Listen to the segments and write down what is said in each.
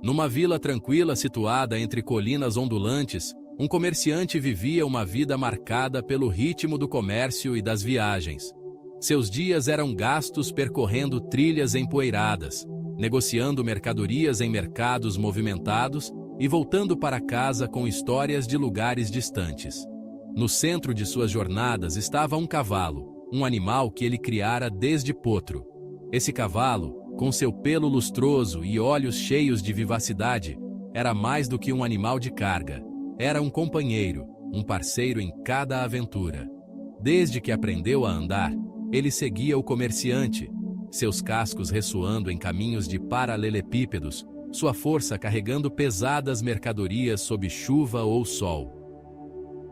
Numa vila tranquila situada entre colinas ondulantes, um comerciante vivia uma vida marcada pelo ritmo do comércio e das viagens. Seus dias eram gastos percorrendo trilhas empoeiradas, negociando mercadorias em mercados movimentados e voltando para casa com histórias de lugares distantes. No centro de suas jornadas estava um cavalo, um animal que ele criara desde potro. Esse cavalo, com seu pelo lustroso e olhos cheios de vivacidade, era mais do que um animal de carga. Era um companheiro, um parceiro em cada aventura. Desde que aprendeu a andar, ele seguia o comerciante, seus cascos ressoando em caminhos de paralelepípedos, sua força carregando pesadas mercadorias sob chuva ou sol.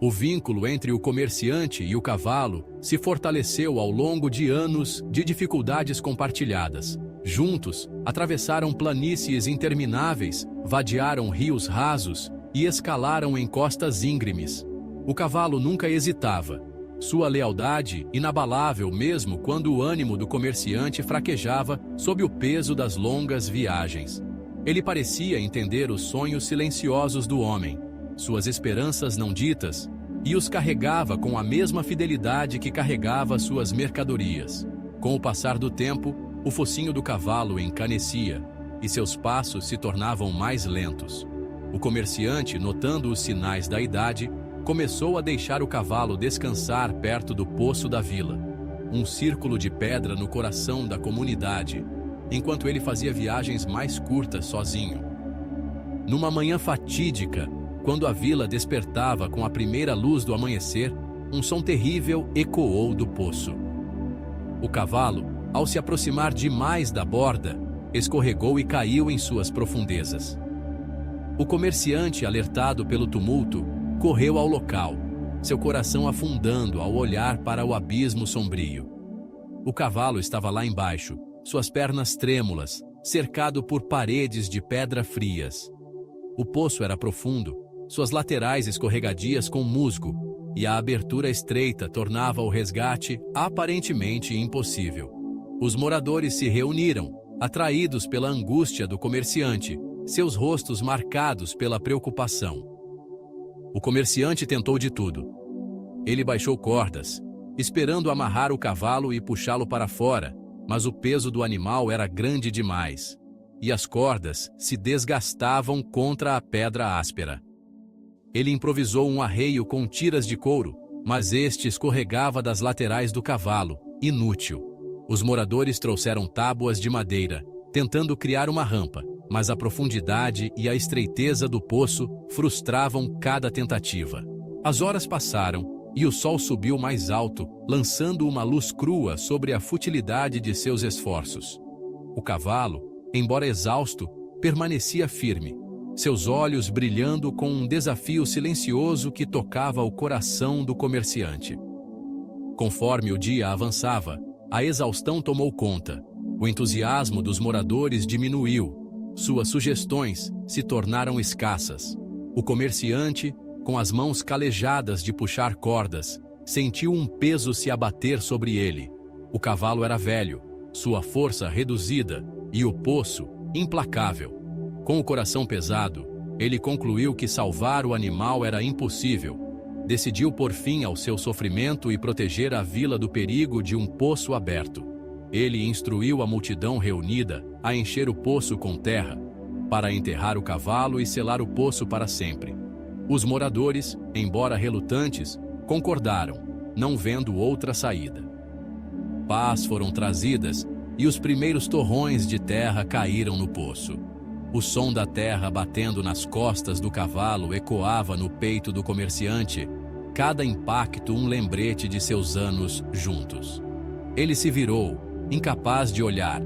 O vínculo entre o comerciante e o cavalo se fortaleceu ao longo de anos de dificuldades compartilhadas. Juntos, atravessaram planícies intermináveis, vadearam rios rasos e escalaram encostas íngremes. O cavalo nunca hesitava. Sua lealdade, inabalável mesmo quando o ânimo do comerciante fraquejava sob o peso das longas viagens. Ele parecia entender os sonhos silenciosos do homem, suas esperanças não ditas, e os carregava com a mesma fidelidade que carregava suas mercadorias. Com o passar do tempo, o focinho do cavalo encanecia, e seus passos se tornavam mais lentos. O comerciante, notando os sinais da idade, começou a deixar o cavalo descansar perto do poço da vila, um círculo de pedra no coração da comunidade, enquanto ele fazia viagens mais curtas sozinho. Numa manhã fatídica, quando a vila despertava com a primeira luz do amanhecer, um som terrível ecoou do poço. O cavalo, ao se aproximar demais da borda, escorregou e caiu em suas profundezas. O comerciante, alertado pelo tumulto, correu ao local, seu coração afundando ao olhar para o abismo sombrio. O cavalo estava lá embaixo, suas pernas trêmulas, cercado por paredes de pedra frias. O poço era profundo, suas laterais escorregadias com musgo, e a abertura estreita tornava o resgate aparentemente impossível. Os moradores se reuniram, atraídos pela angústia do comerciante, seus rostos marcados pela preocupação. O comerciante tentou de tudo. Ele baixou cordas, esperando amarrar o cavalo e puxá-lo para fora, mas o peso do animal era grande demais, e as cordas se desgastavam contra a pedra áspera. Ele improvisou um arreio com tiras de couro, mas este escorregava das laterais do cavalo, inútil. Os moradores trouxeram tábuas de madeira, tentando criar uma rampa, mas a profundidade e a estreiteza do poço frustravam cada tentativa. As horas passaram e o sol subiu mais alto, lançando uma luz crua sobre a futilidade de seus esforços. O cavalo, embora exausto, permanecia firme, seus olhos brilhando com um desafio silencioso que tocava o coração do comerciante. Conforme o dia avançava, a exaustão tomou conta. O entusiasmo dos moradores diminuiu. Suas sugestões se tornaram escassas. O comerciante, com as mãos calejadas de puxar cordas, sentiu um peso se abater sobre ele. O cavalo era velho, sua força reduzida e o poço implacável. Com o coração pesado, ele concluiu que salvar o animal era impossível. Decidiu pôr fim ao seu sofrimento e proteger a vila do perigo de um poço aberto. Ele instruiu a multidão reunida a encher o poço com terra, para enterrar o cavalo e selar o poço para sempre. Os moradores, embora relutantes, concordaram, não vendo outra saída. Pás foram trazidas e os primeiros torrões de terra caíram no poço. O som da terra batendo nas costas do cavalo ecoava no peito do comerciante, cada impacto um lembrete de seus anos juntos. Ele se virou, incapaz de olhar,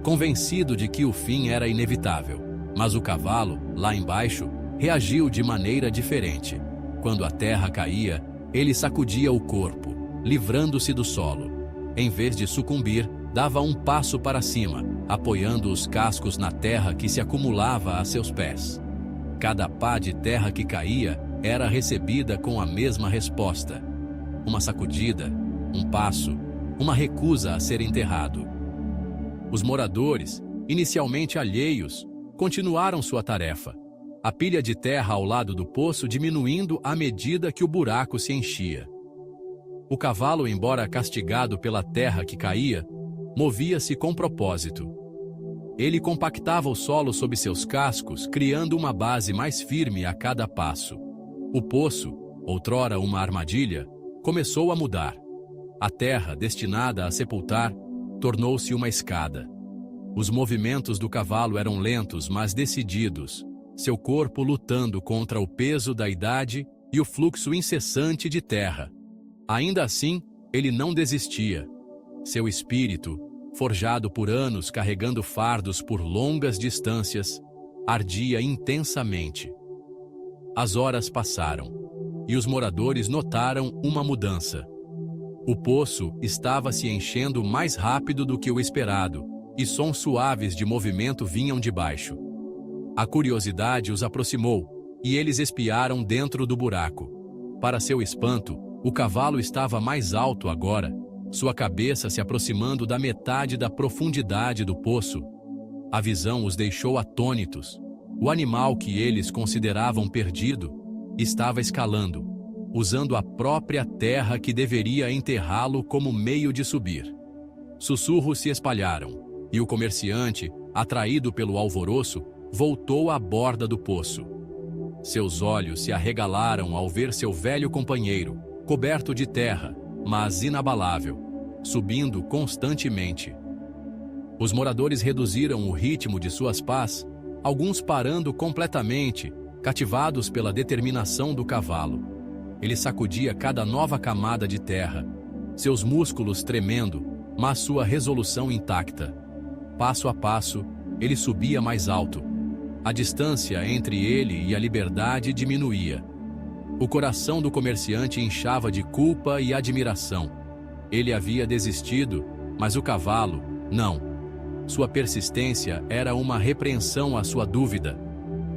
convencido de que o fim era inevitável. Mas o cavalo, lá embaixo, reagiu de maneira diferente. Quando a terra caía, ele sacudia o corpo, livrando-se do solo. Em vez de sucumbir, dava um passo para cima, apoiando os cascos na terra que se acumulava a seus pés. Cada pá de terra que caía era recebida com a mesma resposta. Uma sacudida, um passo, uma recusa a ser enterrado. Os moradores, inicialmente alheios, continuaram sua tarefa. A pilha de terra ao lado do poço diminuindo à medida que o buraco se enchia. O cavalo, embora castigado pela terra que caía, movia-se com propósito. Ele compactava o solo sob seus cascos, criando uma base mais firme a cada passo. O poço, outrora uma armadilha, começou a mudar. A terra, destinada a sepultar, tornou-se uma escada. Os movimentos do cavalo eram lentos, mas decididos, seu corpo lutando contra o peso da idade e o fluxo incessante de terra. Ainda assim, ele não desistia. Seu espírito, forjado por anos carregando fardos por longas distâncias, ardia intensamente. As horas passaram, e os moradores notaram uma mudança. O poço estava se enchendo mais rápido do que o esperado, e sons suaves de movimento vinham de baixo. A curiosidade os aproximou, e eles espiaram dentro do buraco. Para seu espanto, o cavalo estava mais alto agora, sua cabeça se aproximando da metade da profundidade do poço. A visão os deixou atônitos. O animal que eles consideravam perdido estava escalando, usando a própria terra que deveria enterrá-lo como meio de subir. Sussurros se espalharam, e o comerciante, atraído pelo alvoroço, voltou à borda do poço. Seus olhos se arregalaram ao ver seu velho companheiro, coberto de terra, mas inabalável, subindo constantemente. Os moradores reduziram o ritmo de suas pás, alguns parando completamente, cativados pela determinação do cavalo. Ele sacudia cada nova camada de terra, seus músculos tremendo, mas sua resolução intacta. Passo a passo, ele subia mais alto. A distância entre ele e a liberdade diminuía. O coração do comerciante inchava de culpa e admiração. Ele havia desistido, mas o cavalo, não. Sua persistência era uma repreensão à sua dúvida,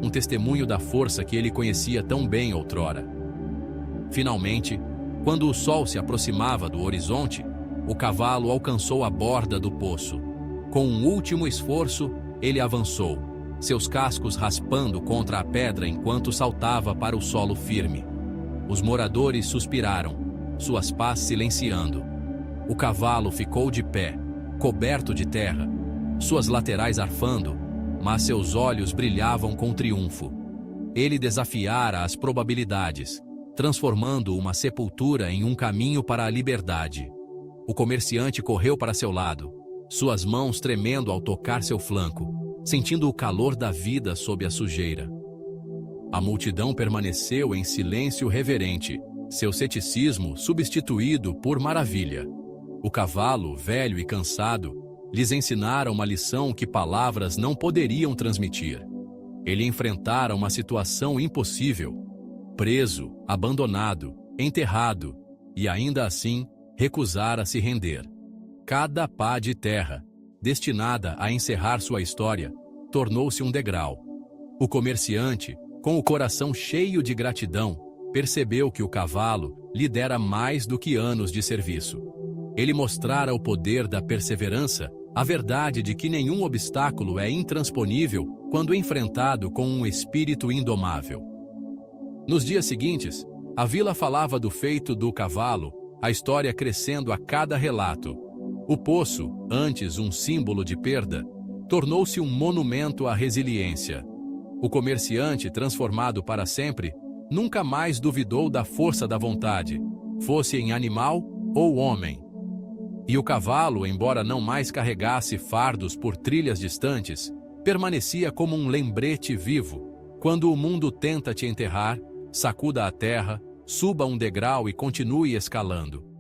um testemunho da força que ele conhecia tão bem outrora. Finalmente, quando o sol se aproximava do horizonte, o cavalo alcançou a borda do poço. Com um último esforço, ele avançou, seus cascos raspando contra a pedra enquanto saltava para o solo firme. Os moradores suspiraram, suas pás silenciando. O cavalo ficou de pé, coberto de terra, suas laterais arfando, mas seus olhos brilhavam com triunfo. Ele desafiara as probabilidades, transformando uma sepultura em um caminho para a liberdade. O comerciante correu para seu lado, suas mãos tremendo ao tocar seu flanco, sentindo o calor da vida sob a sujeira. A multidão permaneceu em silêncio reverente, seu ceticismo substituído por maravilha. O cavalo, velho e cansado, lhes ensinara uma lição que palavras não poderiam transmitir. Ele enfrentara uma situação impossível, preso, abandonado, enterrado, e ainda assim recusara se render. Cada pá de terra, destinada a encerrar sua história, tornou-se um degrau. O comerciante, com o coração cheio de gratidão, percebeu que o cavalo lhe dera mais do que anos de serviço. Ele mostrara o poder da perseverança, a verdade de que nenhum obstáculo é intransponível quando enfrentado com um espírito indomável. Nos dias seguintes, a vila falava do feito do cavalo, a história crescendo a cada relato. O poço, antes um símbolo de perda, tornou-se um monumento à resiliência. O comerciante, transformado para sempre, nunca mais duvidou da força da vontade, fosse em animal ou homem. E o cavalo, embora não mais carregasse fardos por trilhas distantes, permanecia como um lembrete vivo. Quando o mundo tenta te enterrar, sacuda a terra, suba um degrau e continue escalando.